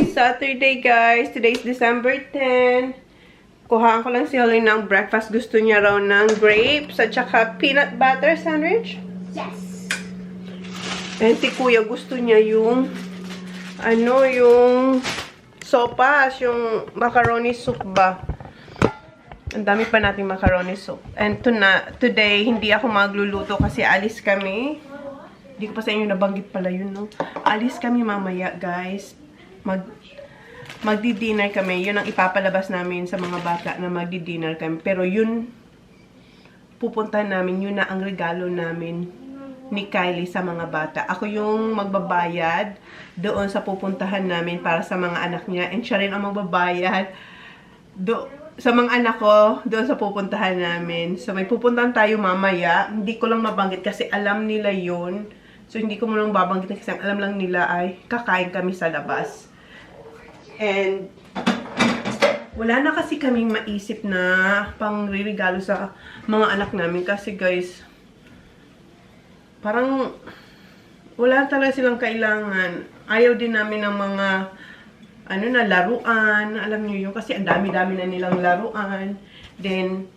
is Saturday, guys. Today is December 10. Kuhaan ko lang si Holly ng breakfast. Gusto niya raw ng grapes at saka peanut butter sandwich. Yes. And si Kuya gusto niya yung yung sopas, yung macaroni soup ba. Ang dami pa nating macaroni soup. And today, hindi ako magluluto kasi alis kami. Hindi ko pa sa inyo nabanggit pala yun, no? Alis kami mamaya, guys. Magdi-dinner kami. Yun ang ipapalabas namin sa mga bata na magdi-dinner kami. Pero yun, pupuntahan namin. Yun na ang regalo namin ni Kylie sa mga bata. Ako yung magbabayad doon sa pupuntahan namin para sa mga anak niya. And siya rin ang magbabayad sa mga anak ko doon sa pupuntahan namin. So, may pupuntahan tayo mamaya. Hindi ko lang mabanggit kasi alam nila yun. So, hindi ko mo lang babanggit kasi alam lang nila ay kakain kami sa labas. And, wala na kasi kaming maisip na pang-regalo sa mga anak namin. Kasi guys, parang wala talaga silang kailangan. Ayaw din namin ng mga laruan. Alam niyo yun, kasi ang dami-dami na nilang laruan. Then,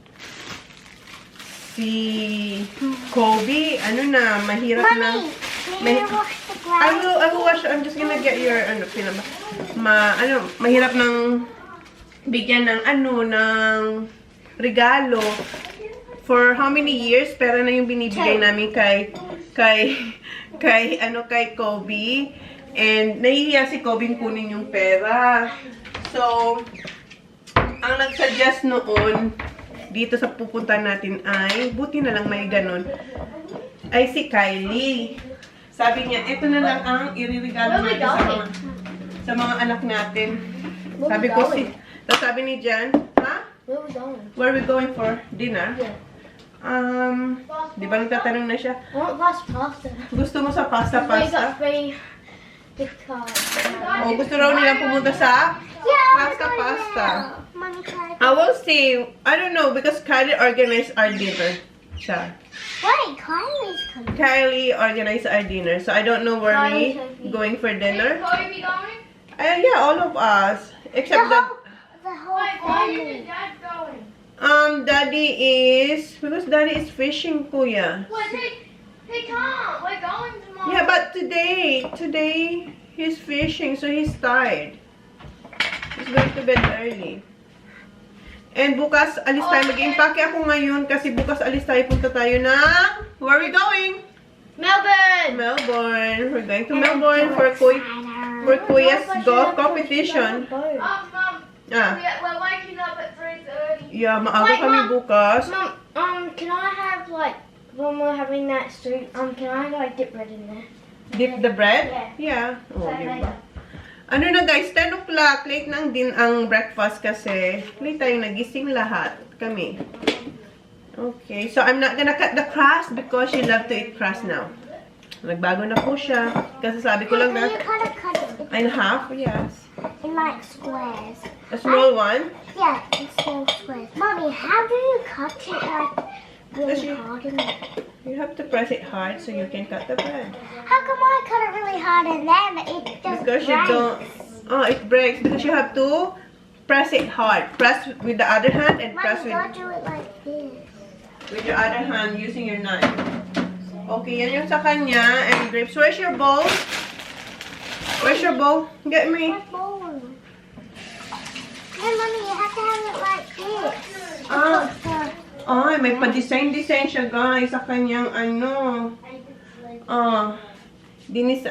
si Kobe, mahirap na. I will wash. I'm just gonna get your, mahirap nang bigyan ng, ng regalo. For how many years, pera na yung binibigay namin kay Kobe. And, nahihiya si Kobe kunin yung pera. So, ang nag-suggest noon, dito sa pupuntahan natin ay, buti na lang may ganun, ay si Kylie. Sabi niya, ito na lang ang iririgalo natin sa mga anak natin. Sabi ni Jan, ha? Where are we going for dinner? Yeah. Di ba nagtatanong na siya? I want pasta. Gusto mo sa pasta? Because Gusto raw nilang pumunta sa pasta. I will see. I don't know because Kylie organized our dinner. Wait, Kylie's coming. Kylie organized our dinner. So I don't know where we going for dinner. Chloe going? Yeah, all of us. Except The whole family. Why is Dad going? Daddy is fishing, Kuya. What? He can't. We're going tomorrow. Yeah, but today he's fishing, so he's tired. He's going to bed early. And bukas, alis tayo. Mag-impake ako ngayon kasi bukas alis tayo. Punta tayo na... Where are we going? Melbourne. We're going to Melbourne for Kuya's golf competition. Mom. We're waking up at 3:30. Yeah, maaga kami bukas. Mom, can I have when we're having that street, can I dip bread in there? Dip the bread? Yeah. Oh, diba? Na guys, 10 o'clock. Late na din ang breakfast kasi late tayong nagising lahat. Kami. Okay. So, I'm not gonna cut the crust because she loves to eat crust now. Nagbago na po siya. Kasi sabi ko lang na... Can you cut it? In half? Yes. In squares. A small one? Yeah, in small squares. Mommy, how do you cut it really hard in there? You have to press it hard so you can cut the bread. How come I cut it really hard in there but it just Because you don't... Oh, it breaks. Because you have to press it hard. Press with the other hand and press Mommy, don't do it like this. with your other hand using your knife. Okay, yan yung sa kanya. And grapes. Where's your bowl? Where's your bowl? Get me. What bowl? Hey, Mommy, you have to have it like this. Ay, may pa-design siya, guys, sa kanyang dinis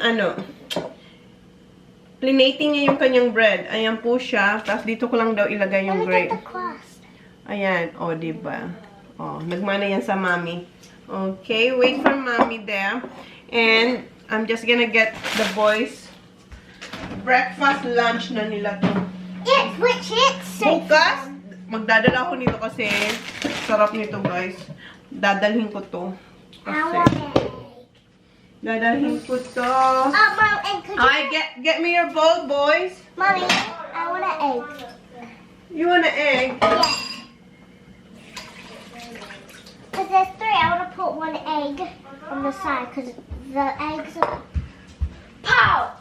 plinating niya yung kanyang bread. Ayan po siya. Tapos dito ko lang daw ilagay yung grape. Look at the crust. Ayan, diba? Nagmana yan sa mommy. Okay, wait for mommy there. And I'm just gonna get the boys breakfast, lunch na nila to. Bukas, magdadala ako nito kasi sarap nito, guys. Dadalhin ko to. Dadalhin ko to. Mom, and could you... Get me your bowl, boys. Mommy, I want an egg. You want an egg? Yeah. Because there's 3, I want to put 1 egg on the side because the eggs are... Pow!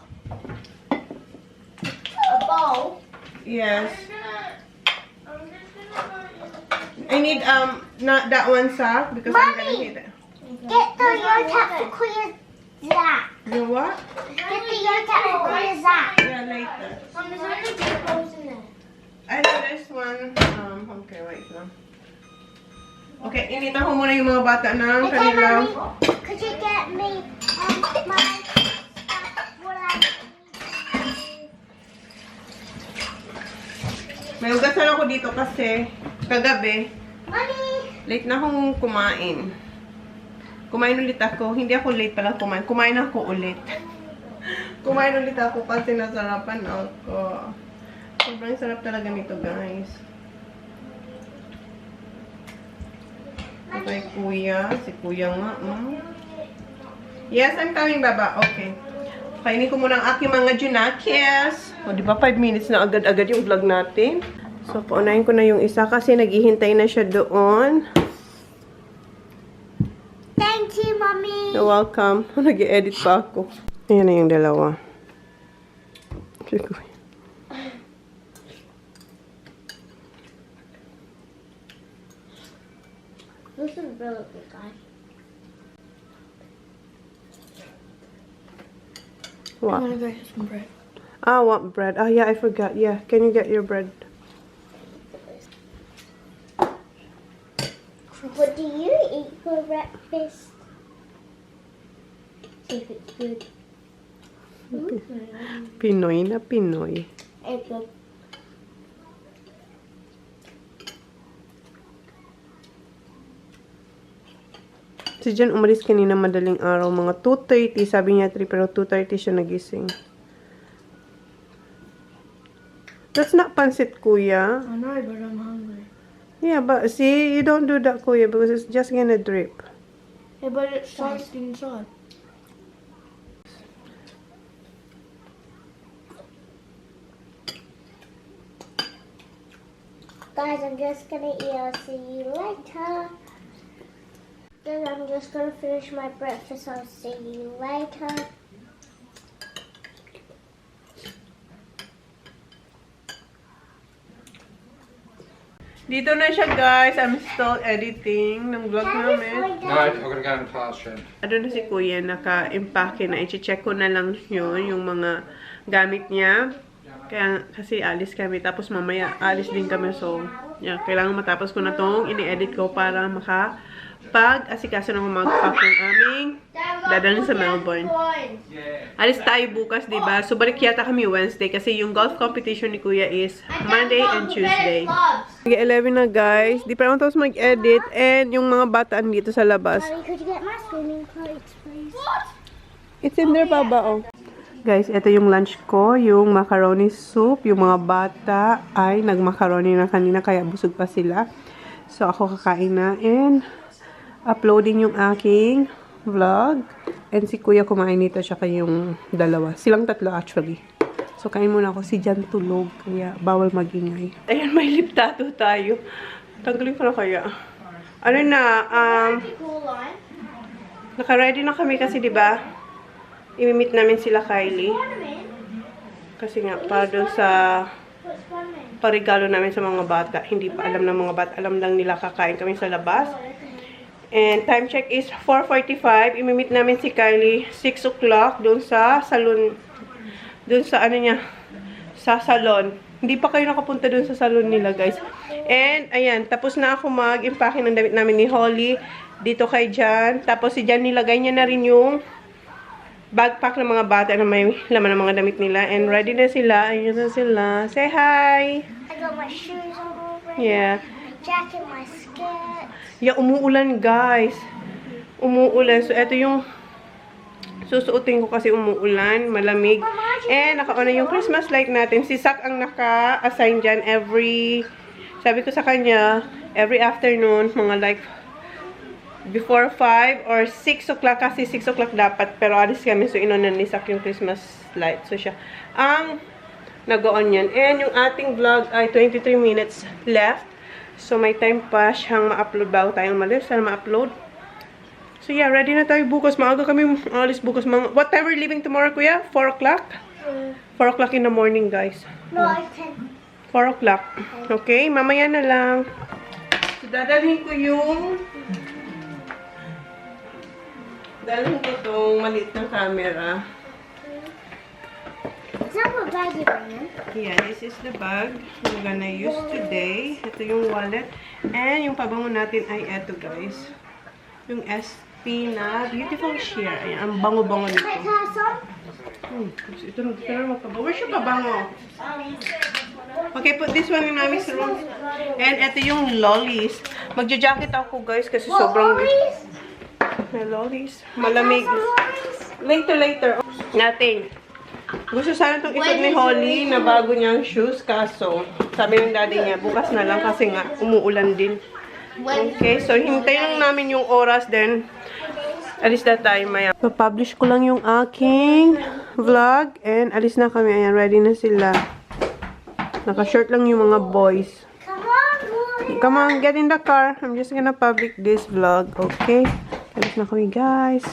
Oh. Yes. I'm just gonna I need not that one sack because I'm gonna Mommy! hit it. Get the yogurt for Kuya Zach. You what? Get the yogurt for Kuya Zach. Yeah, later. Mom, there's only two holes in there. I know this one. Okay, wait lang. Okay, initan ko muna yung mga bata ng Okay, kanilang... Mommy, could you get me my stuff? What I May ugasan ako dito kasi kagabi, Mommy! late na akong kumain. Kumain ulit ako. Hindi ako late pala kumain. Kumain ako ulit. Kumain ulit ako kasi nasarapan ako. Sobrang sarap talaga nito, guys. Okay, kuya. Si kuya nga. Yes, I'm coming, baba. Okay. Kainin ko muna ang aking mga junakis. O, di ba 5 minutes na agad-agad yung vlog natin? So, paunahin ko na yung isa kasi naghihintay na siya doon. Thank you, Mommy! You're welcome. Nag-i-edit pa ako. Ayan na yung dalawa. This is really good, guys. What? I'm gonna go get some bread. Ah, what bread? Oh, yeah, I forgot. Yeah, can you get your bread? What do you eat for breakfast? See if it's good. Pinoy na Pinoy. It's good. Si Jan umalis kanina madaling araw. Mga 2:30. Sabi niya 3 pero 2:30 siya nagising. That's not pansit, kuya. I know, but I'm hungry. Yeah, but see, you don't do that, kuya, because it's just gonna drip. Yeah, but it's soft inside. Guys, I'm just gonna eat. I'll see you later. Then I'm just gonna finish my breakfast. I'll see you later. Dito na siya, guys. I'm still editing ng vlog namin. No, I'm gonna go in the classroom. Ano na si kuya, naka-impake na. I-check ko na lang yun, yung mga gamit niya. Kaya, kasi alis kami. Tapos mamaya, alis din kami. So, yeah, kailangan matapos ko na tong ini-edit ko para makapag-asikaso na mag-pack ng aming dadalhin sa Melbourne. Alis tayo bukas, diba? So, balik yata kami Wednesday kasi yung golf competition ni kuya is Monday and Tuesday. Sige, 11 na, guys. Di pa naman tapos mag-edit. And yung mga bataan dito sa labas. Mommy, could you get my swimming clothes, please? It's in there, baba, oh. Guys, ito yung lunch ko. Yung macaroni soup. Yung mga bata ay nag-macaroni na kanina kaya busog pa sila. So, ako kakain na. And, uploading yung aking vlog. And si kuya kumain nito siya yung dalawa. Silang tatlo actually. So, kain muna ako. Si Jan tulog. Kaya, bawal magingay. Ayan, may lip tattoo tayo. Tanggalin ko na kaya. Ano na, naka-ready na kami kasi, diba? I-meet namin sila Kylie. Kasi nga, para doon sa parigalo namin sa mga bata. Hindi pa alam ng mga bata. Alam lang nila kakain kami sa labas. And time check is 4:45. I-meet namin si Kylie 6 o'clock doon sa salon. Doon sa ano niya, sa salon. Hindi pa kayo nakapunta doon sa salon nila, guys. And, ayan, tapos na ako mag-impake ng damit namin ni Holly. Dito kay Jan. Tapos si Jan nilagay niya na rin yung backpack ng mga bata na may laman ng mga damit nila. And ready na sila. Ayun na sila. Say hi! I got my shoes on already. Yeah. My jacket, my skirt. Yeah, umuulan, guys. Umuulan. So, ito yung susuotin ko kasi umuulan, malamig. And, naka-on na yung Christmas light natin. Si Sak ang naka-assign dyan sabi ko sa kanya, every afternoon, mga like, before 5 or 6 o'clock kasi 6 o'clock dapat. Pero alis kami, so inonan ni Sak yung Christmas light. So, siya ang nag-on yan. And, yung ating vlog ay 23 minutes left. So, may time pa siyang ma-upload bago tayong malis. Sana ma-upload. So, yeah, ready na tayo bukas. Maaga kami alis bukas. What time we're leaving tomorrow, kuya? 4 o'clock? 4 o'clock in the morning, guys. No, it's 10. 4 o'clock. Okay, mamaya na lang. So, dadalhin ko yung tong maliit na camera. Is that what bag you're bringing? Yeah, this is the bag we're gonna use today. Ito yung wallet. And yung pabango natin ay eto, guys. Yung SP na beautiful sheer. Ayan, ang bango-bango nito. Can I have some? Ito na magpabango. Where's yung pabango? Okay, put this one in Nami's room. And ito yung lollies. Magja-jacket ako, guys, kasi sobrang... Lollies? May lollies. Malamig. Some lollies? Later. Nothing. Gusto sana itong isot ni Holly na bago niyang shoes, kaso sabi ng daddy niya, bukas na lang kasi nga umuulan din. Okay, so hintayin lang namin yung oras, then alis na tayo maya. So, publish ko lang yung aking vlog and alis na kami. Ayan, ready na sila. Naka-short lang yung mga boys. Come on, boy. Come on, get in the car. I'm just gonna publish this vlog, okay? Alis na kami, guys.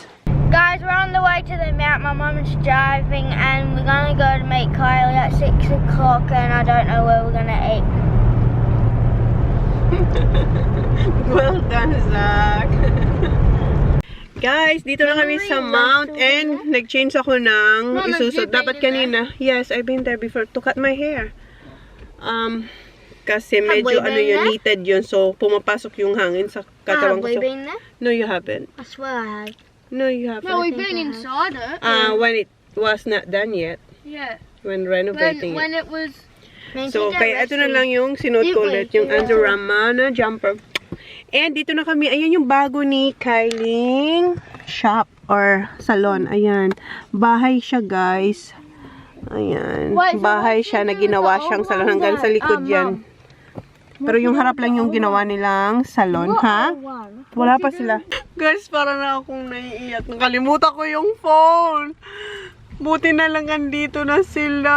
Guys, we're on the way to the mount. My mum's driving and we're gonna go to meet Kylie at 6 o'clock and I don't know where we're gonna eat. Well done, Zach. Guys, dito na kami sa mount and nag-change ako ng Isuzu. Dapat kanina. Yes, I've been there before to cut my hair. Kasi medyo heated yun. So, pumapasok yung hangin sa katawan ko. Have we been there? No, you haven't. I swear I have. No, you haven't. No, we've been inside it. When it was not done yet. Yeah. When renovating When it. it was... So, kaya ito na lang yung sinuot ko ulit. Yung Andorama na jumper. And dito na kami. Ayan yung bago ni Kylie shop or salon. Ayan. Bahay siya, guys. Ayan. Bahay siya na ginawa siyang salon. Hanggang sa likod yan. Pero yung harap lang yung ginawa nilang salon, ha? Wala pa sila. Guys, para na akong naiiyak. Nakalimutan ko yung phone. Buti na lang andito na sila.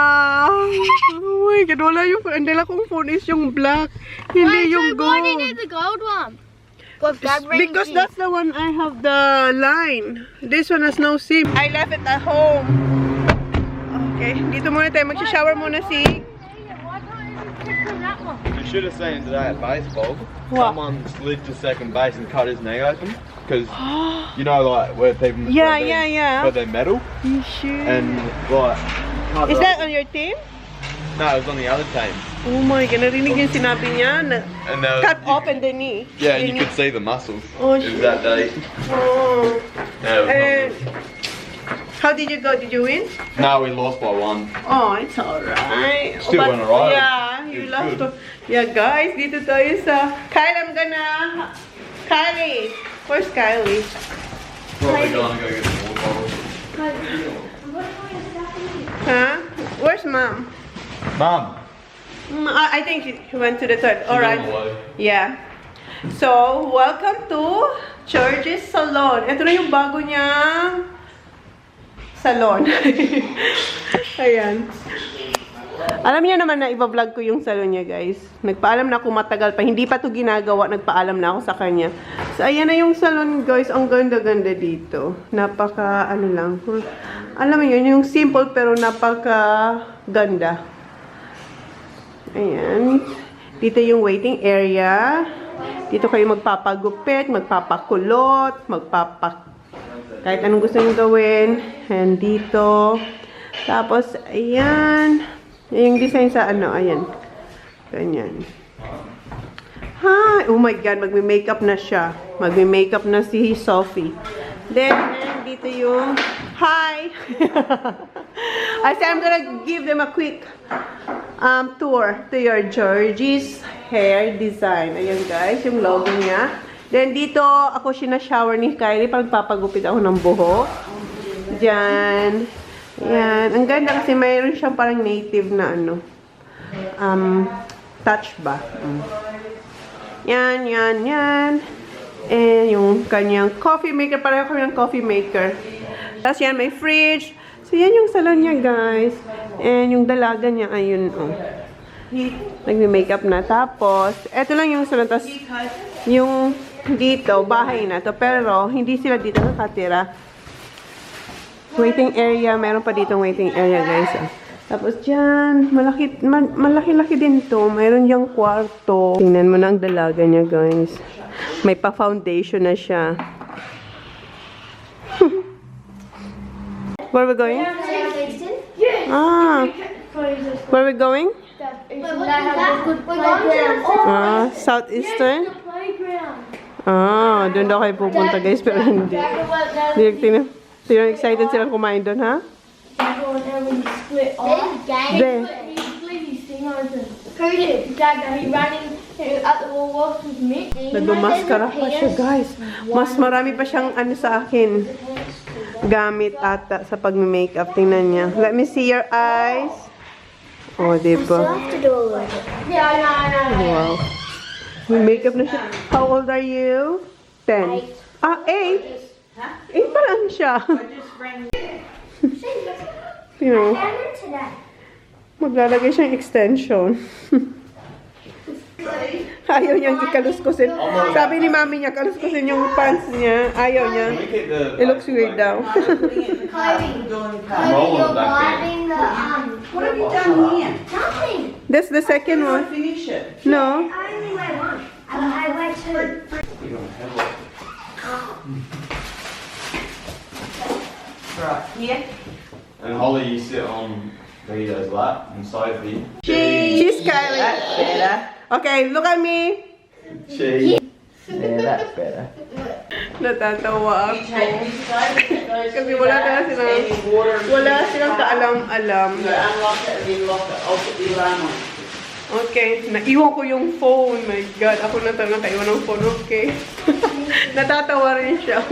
Oh my God, wala yung phone. Ang dala kong phone is yung black. Hindi yung gold. Why do you need the gold one? Because that's the one I have the line. This one has no SIM. I left it at home. Okay, dito muna tayo. Magsha-shower muna si... You should have seen today at baseball. What? Someone slid to second base and cut his knee open. Because, you know, like, where people... Yeah. Where they're metal. You should. And, like... Is that on your team? No, it was on the other team. Oh my God, narinig yung sinabi niya na And there was, cut open the knee. Yeah, and you could see the muscles. Oh, it was that day. Oh. Yeah, it was And not how did you go? Did you win? good. No, we lost by 1. Oh, it's alright. Still went alright. Yeah, you It's lost. good. Yeah, guys, dito tayo sa... Kyle, Kylie. Where's Kylie? Probably going to go get some water bottles. Huh? Where's Mom? Mum. I think she went to the toilet. Alright. on the way. Yeah. So, welcome to George's Salon. Ito na yung bago niyang salon. Ayan. Alam niyo naman na iba-vlog ko yung salon niya, guys. Nagpaalam na ako matagal pa. Hindi pa to ginagawa. Nagpaalam na ako sa kanya. So, ayan na yung salon, guys. Ang ganda-ganda dito. Napaka, ano lang. Alam mo yun, yung simple pero napaka ganda. Ayan. Dito yung waiting area. Dito kayo magpapagupit, magpapakulot, kahit anong gusto nyo gawin. And dito. Tapos, ayan. Yung design sa ano, ayan. Ganyan. Hi! Oh my God, magme-makeup na siya. Magme-makeup na si Sophie. Then, dito yung... Hi! I said I'm gonna give them a quick tour to your Georgie's hair design. Ayan guys, yung logo niya. Then dito, ako sinashower ni Kylie pag papagupit ako ng buhok. Diyan. Ayan. Ang ganda kasi mayroon siyang parang native na ano. Touch ba? Yan. And yung kanyang coffee maker. Pareho kami ng coffee maker. Tapos yan, may fridge. So yan yung salon niya guys. And yung dalaga niya, ayun oh. Nagme-makeup na. Tapos, eto lang yung salon. Tapos, yung dito, bahay na to. Pero, hindi sila dito nakatira. Waiting area. Meron pa dito waiting area, guys. Tapos dyan, malaki-laki din to. Meron diyang kwarto. Tingnan mo na ang dalaga niya, guys. May pa-foundation na siya. Where are we going? Ah. Where are we going? Southeastern? Ah, doon daw kayo pupunta, guys, pero hindi. Tingnan, excited silang kumain doon, ha? There. Nagmaskara pa siya, guys. Mas marami pa siyang ano sa akin. Gamit ata sa pag-makeup. Tingnan niya. Let me see your eyes. Oh, diba? Wow. May makeup na siya. How old are you? 10. Ah, 8? 8 pa lang siya. You know, maglalagay siyang extension. Ayaw niyang ikaluskusin. Sabi ni mami niya, kaluskusin yung pants niya. Ayaw niya. It looks weird daw. You're grabbing the What have you done here? nothing. That's the second one. Finish it. No. I only went one. I went two. Right, here. And Holly, you sit on Vito's lap, and Sophie. She's Kylie. That's better. Okay, look at me. She. Yeah, that's better. Natatawa ako. Kasi Kasi wala silang kaalam-alam. Unlock it and then lock it. I'll put the alarm on. Okay, naiwan ko yung phone. My God, ako na talaga nakaiwan ng phone. Okay. Natatawa rin siya.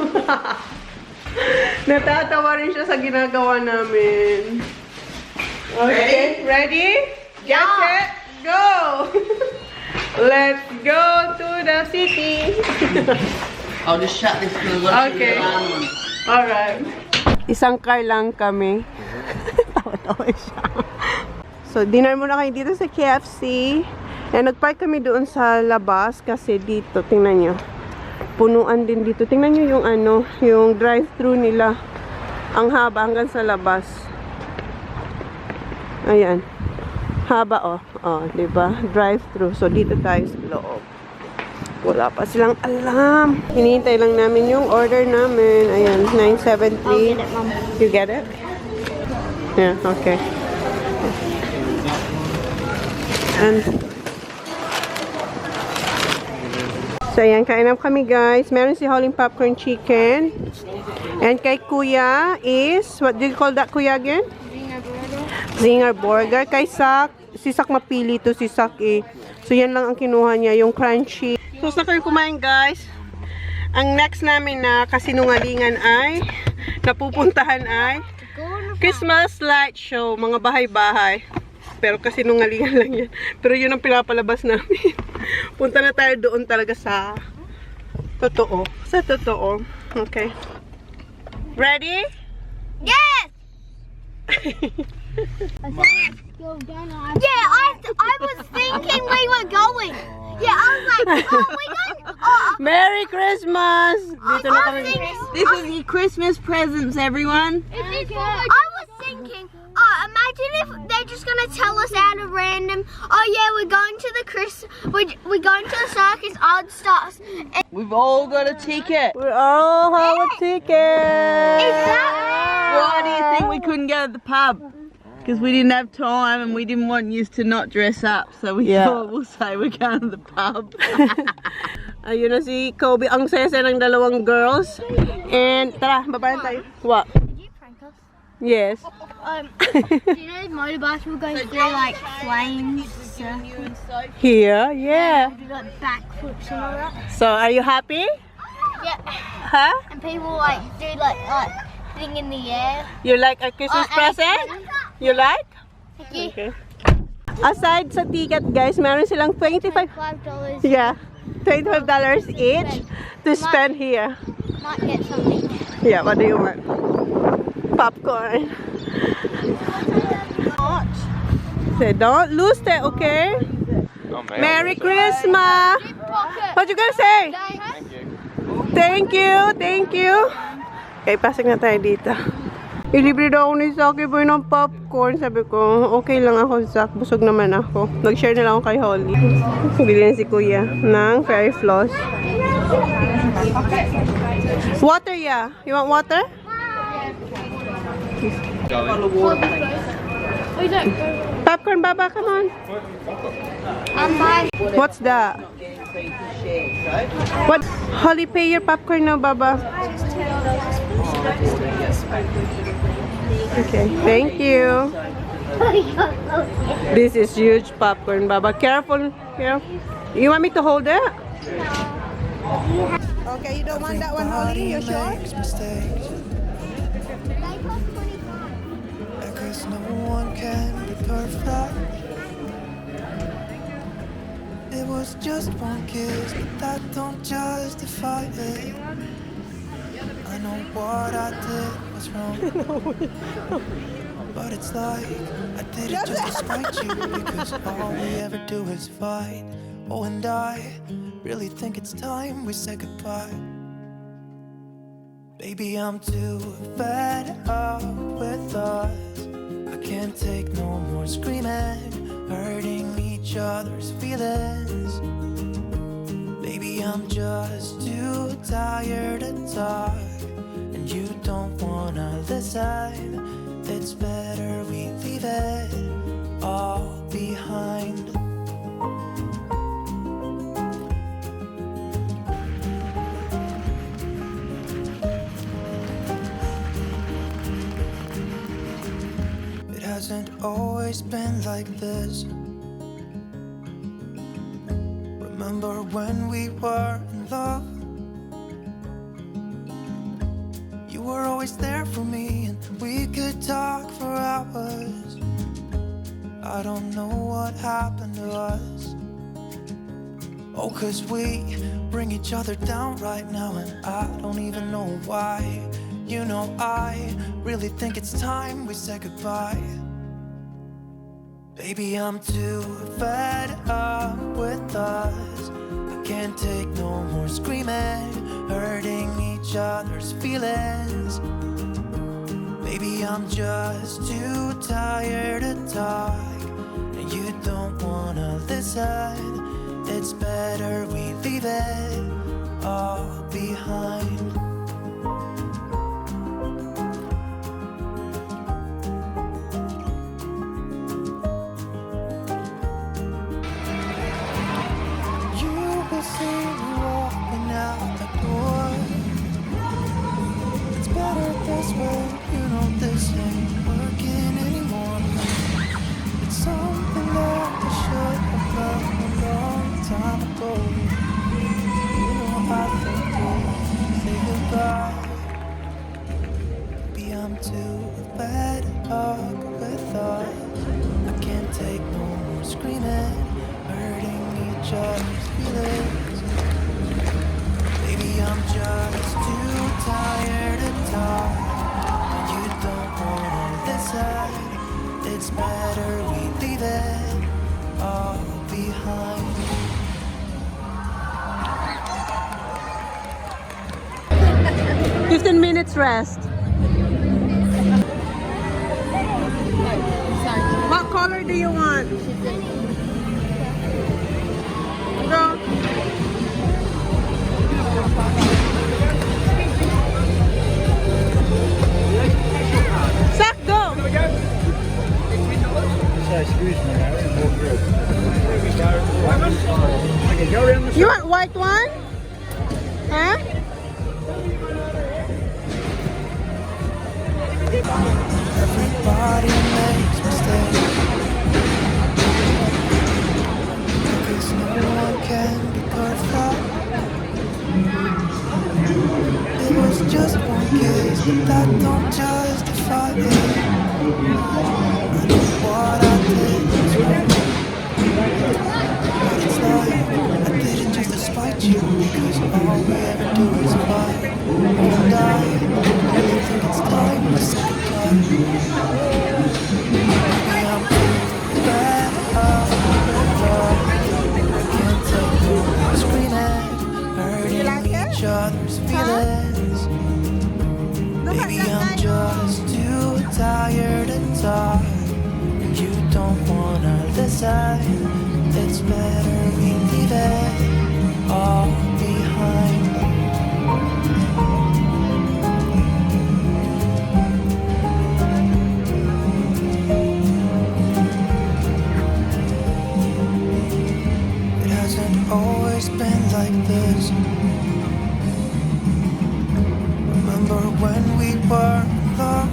Natatawa rin siya sa ginagawa namin. Okay, ready? Get set, go! Let's go to the city. I'll just shut this because I've got to put Okay. the alarm on. Alright. Isang car lang kami. Tawa-tawa siya. So, dinner muna kayo dito sa KFC. And nagpark kami doon sa labas kasi dito, tingnan nyo. Punuan din dito. Tingnan nyo yung ano, yung drive-thru nila. Ang haba hanggang sa labas. Ayan. Haba, oh. Oh, diba? Drive-thru. So, dito tayo sa loob. Wala pa silang alam. Hinihintay lang namin yung order namin. Ayan, 973. You get it? Yeah, okay. And so, ayan, kain up kami, guys. Meron si Holling popcorn chicken. And kay Kuya is, what do you call that, Kuya, again? Zinger burger. Kay Sak, si Sak mapili to, si Sak eh. So, yan lang ang kinuha niya, yung crunchy. So, sa kayo kumain, guys. Ang next namin na kasinungalingan ay, napupuntahan ay, Christmas light show, mga bahay-bahay. Pero kasinungalingan lang yan. Pero yun ang pinapalabas namin. Punta na tayo doon talaga sa totoo. Sa totoo. Okay. Ready? Yes! Yeah, I was thinking we were going. Yeah, I was like, oh, we're going. Oh, Merry Christmas! Dito na kami. This is your Christmas presents, everyone. I was thinking, oh, imagine if they're just gonna tell us out of random. Oh yeah, we're going to the we're going to the circus. Odd stars. We've all got a ticket. We all have a ticket! Is that? Why do you think we couldn't go to the pub? Because we didn't have time and we didn't want you to not dress up. So we thought we'll say we're going to the pub. Ayun na si Kobe. Ang saya-saya ng dalawang girls. And tara, babayan tayo. What? Did you prank us? Yes. Do you know motorbikes will go through like flames, circles, Here? Yeah. do like backflips and all that? So, are you happy? Yeah. Huh? And people like do like thing in the air. You like a Christmas present? You like? Yeah. Okay. Aside sa ticket, guys, meron silang $25. $5. Yeah. $25 each to spend here. Might get something. Yeah, what do you want? Popcorn. Say, don't lose that, okay? Oh, man. Merry Christmas! What you gonna say? Thank you, thank you. Okay, pasok na tayo dito. Ilibre daw ako ni Zach boy ng popcorn. Sabi ko, okay lang ako, Zach. Busog naman ako. Nag-share na lang ako kay Holly. Bili na si Kuya ng fairy floss. Water, yeah. You want water? Popcorn, Baba, come on. I'm fine. What's that? What? Holly, pay your popcorn now, Baba. Okay, thank you. This is huge popcorn, Baba. Careful. Yeah. You want me to hold it? Okay, you don't want that one, Holly? You sure? Because no one can be perfect. It was just one kiss, but that don't justify it. I know what I did was wrong, but it's like I did it just to spite you, because all we ever do is fight. Oh, and I really think it's time we say goodbye. Baby, I'm too fed up with us. I can't take no more screaming, hurting each other's feelings. Baby, I'm just too tired to talk, and you don't wanna listen. It's better we leave it all behind. It hasn't always been like this. Remember when we were in love? You were always there for me, and we could talk for hours. I don't know what happened to us. Oh, 'cause we bring each other down right now, and I don't even know why. You know, I really think it's time we say goodbye. Baby, I'm too fed up with us. I can't take no more screaming, hurting each other's feelings. Baby, I'm just too tired to talk, and you don't wanna listen. It's better we leave it all behind. It's better we leave it all behind. 15 minutes rest. What color do you want? Go. Zach, go. Excuse me, I didn't walk through. I can go around the You want white one? Huh? Everybody makes mistakes, because no one can be perfect. It was just one kiss, but that don't justify it. I know what I did was wrong, but it's like I did it just to spite you, because all we ever do is fight. And I really think it's time to say goodbye. Maybe I'm too bad with love. I can't take no more screaming, hurting each other's feelings. Maybe I'm just too this side. It's better we leave it all behind. It hasn't always been like this. Remember when we were alone?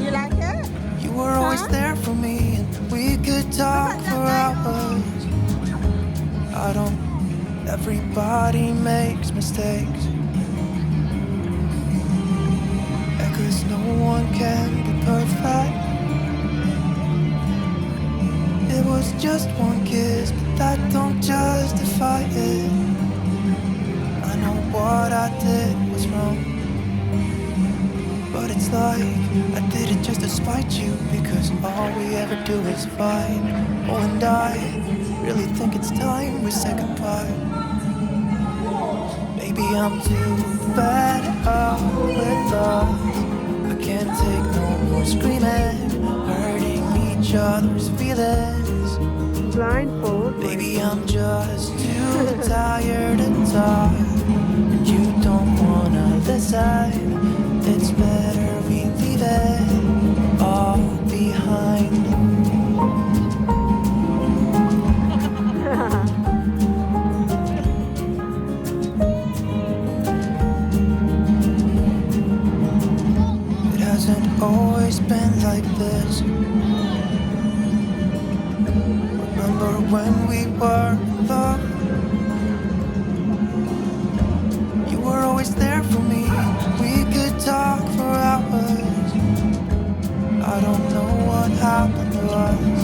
You like it? You were always there for me, and we could talk for hours. I don't. Everybody makes mistakes. Yeah, 'cause no one can be perfect. It was just one kiss, but that don't justify it. I know what I did was wrong, but it's like I did it just to spite you, because all we ever do is fight. Oh, and I really think it's time we say goodbye. Maybe I'm too fed up with love. I can't take no more screaming, hurting each other's feelings. Blindfold. Maybe I'm just too tired to talk, and you don't wanna listen. It's better we leave it all behind. It hasn't always been like this. Remember when we were alone? You were always there for me. We could talk for hours. I don't know what happened to us.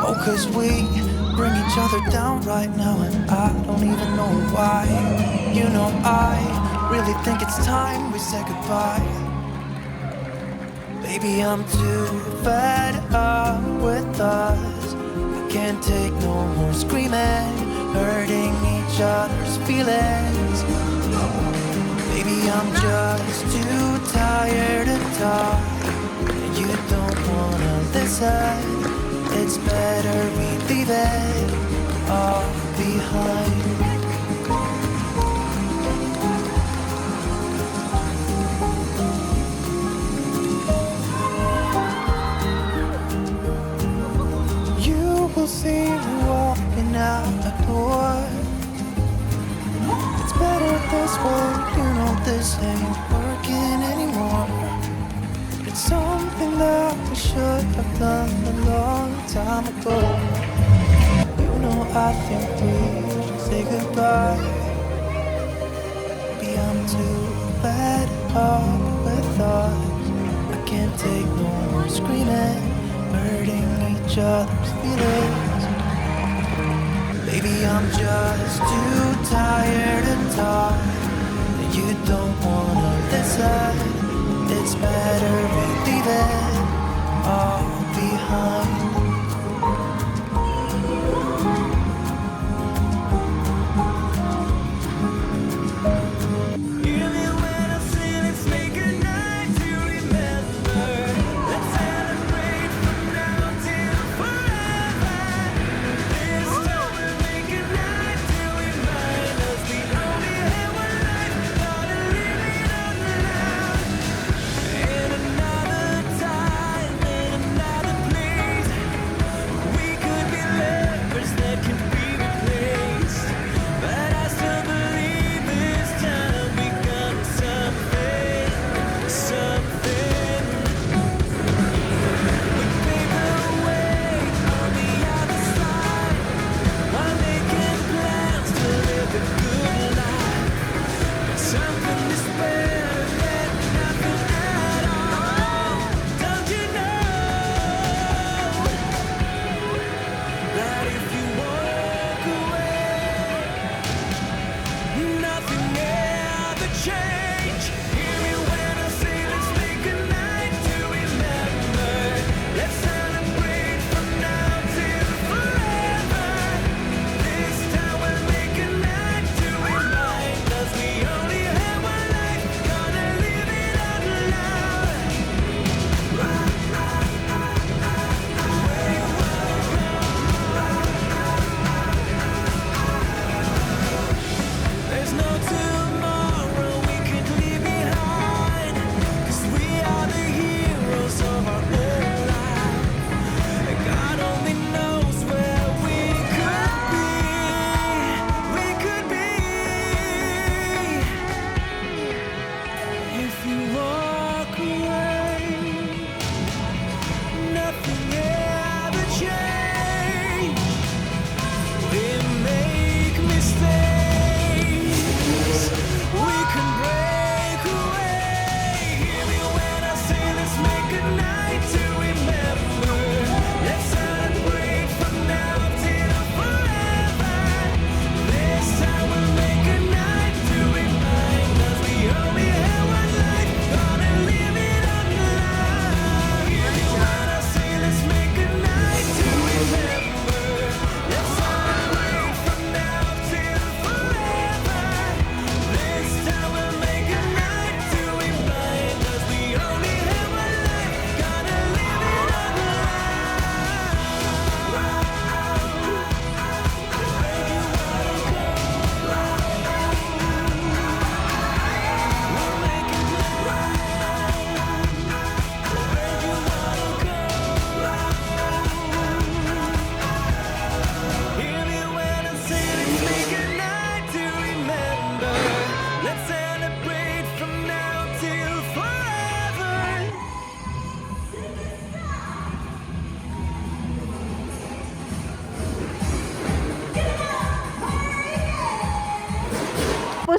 Oh, 'cause we bring each other down right now, and I don't even know why. You know, I really think it's time we say goodbye. Baby, I'm too fed up with us. I can't take no more screaming, hurting each other's feelings. Baby, I'm just too tired to talk, and you don't wanna listen. It's better we leave it all behind. See me walking out the door. It's better this way, you know this ain't working anymore. It's something that we should have done a long time ago. You know I think we should say goodbye. Maybe I'm too fed up with us. I can't take no more screaming, hurting each other's feelings. Maybe I'm just too tired to talk, and you don't wanna listen. It's better we leave it all behind.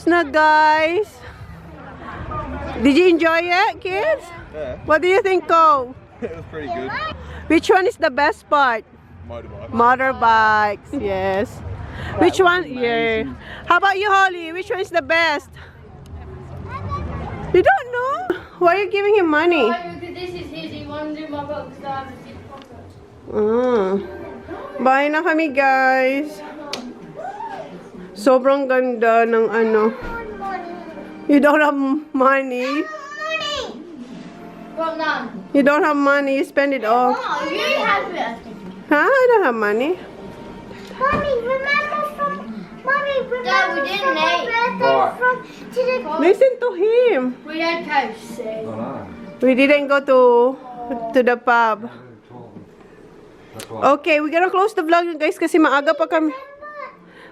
Tapos na, guys. Did you enjoy it, kids? Yeah, What do you think, Ko? it was pretty good. Which one is the best part? Motorbike. Motorbikes, yes. Which one? Yeah. How about you, Holly? Which one is the best? You don't know? Why are you giving him money? Because this is his, he wanted to do my book because I have a zip pocket. Bye na kami, guys. Sobrang ganda ng ano. You don't have money. Well, none. You don't have money. You spend it all. Oh, you have it, I think. Huh? I don't have money. Mommy, remember Dad, we didn't eat. Right. to the Listen to him. We had toast. I know. We didn't go to the pub. That's why. Okay, we're gonna close the vlog, guys, kasi maaga pa kami.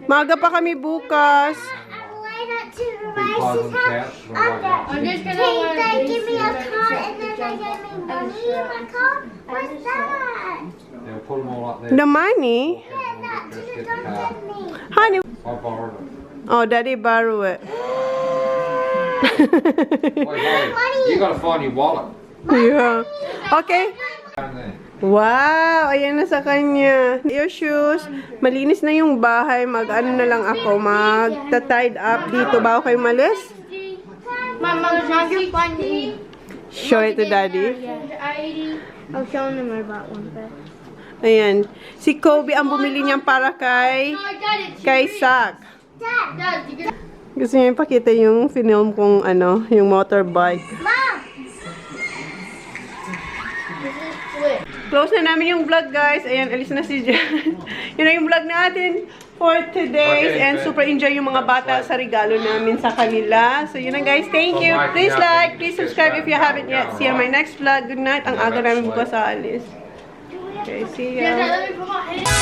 Maaga pa kami bukas. I'm laid up to the Big pies on the couch. We'll wake up. I'm just gonna They wear give me a these card and then they gave me money in my card. What's that? Yeah, we'll put them all up there. The money? Yeah, that to the dog gave me. Honey. I borrowed it. Oh, Daddy borrow it. Wait, Holly, you gotta find your wallet. Yeah. Okay. Down there. Wow, ayan na sa kanya. Your shoes. Malinis na yung bahay. Mag-ano na lang ako. Mag-tied up dito bago kayo malis. My mother's not gonna find me. Show it to Daddy. I'm showing them about one bit. Ayan. Si Kobe ang bumili niyan para kay Sak. Dad, you can... Gusto niya ipakita yung film kong ano, yung motorbike. Close na namin yung vlog, guys. Ayan, alis na si Jan. Yun na yung vlog natin for today. And super enjoy yung mga bata sa regalo namin sa kanila. So yun na, guys. Thank you. Please like, please subscribe if you haven't yet. See you on my next vlog. Good night. Ang aga namin bukas sa alis. Okay, see ya. Let me put my hand